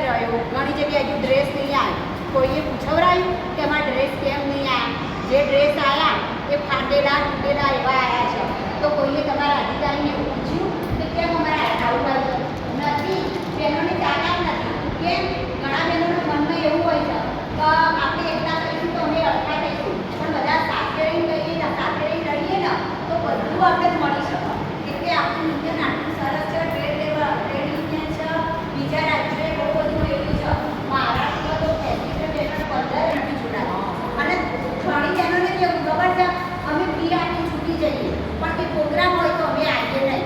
રહ્યો ઘણી જગ્યાએ હજુ ડ્રેસ નહીં આવ્યો, કોઈએ પૂછવરાયું કે અમારા ડ્રેસ કેમ નહીં આવ્યા? જે ડ્રેસ આવ્યા એ ફાટેલા તૂટેલા એવા આવ્યા છે. તો કોઈએ તમારા અધિકારીને એવું પૂછ્યું કે કેમ અમારા આવું નથી? બહેનોને તાકાત નથી. કેમ? ઘણા બહેનોના મનમાં એવું હોય છે કે આપણે એકલા કરીશું તો અમે અડધા થઈશું, પણ બધા સાથે રહીને કહીએ સાથે રહીને રહીએ ને તો બધું આપણે મળી શકે. એટલે આપણું યુનિયન આટલું સરસ છે, ટ્રેડ યુનિયન છે. બીજા રાજ્યોએ બહુ બધું એવું છે. મહારાષ્ટ્રમાં તો 35 નથી જોડાતા. અને ઘણી બહેનોને કેવું ખબર છે, અમે ફી આપી છૂટી જઈએ, પણ એ પ્રોગ્રામ હોય તો અમે આવીએ નહીં.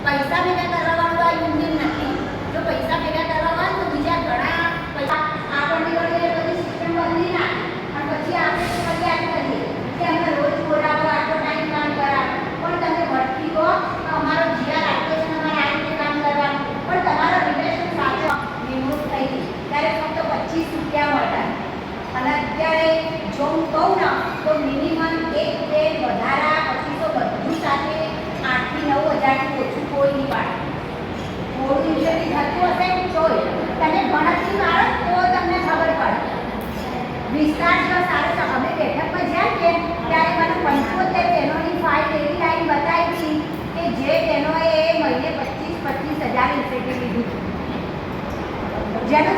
પૈસા ભેગા કરવાનું આ યુનિયન નથી. જો પૈસા ભેગા કરવા હોય તો બીજા ઘણા પૈસા આપણને વડે બધી સિસ્ટમ બદલી નાખે અને પછી આપણે ફરિયાદ કરીએ કે અમે રોજ બોલાવો, આટલો ટાઈમ કામ કરાવો, પણ તમે ભટકી ગો તો અમારો જીઆર આટલો છે, અમારે આ રીતે કામ કરવાનું, પણ તમારો રિલેશન સાથે નિમણૂક થઈ ગઈ ત્યારે ફક્ત 25 રૂપિયા મળતા. અને અત્યારે જો હું કહું ને તો મિનિમમ એક ટ્રેન વધારા પછી તો બધું સાથે 8 થી 9 હજારથી ઓછું કોઈ નહીં પાડે. થોડું યુઝલી થતું હશે તોય તમે ગણતરી મારો તો તમને ખબર પડે. વિસ્તાર જો સારો છે. અમે બેઠકમાં જ્યાં કે ત્યારે મને 75 બહેનોની ફાઇલ એવી લાઈન બતાવી હતી કે જે બહેનોએ મહિને 25,000 ઇન્સેન્ટિવ લીધું, જેનું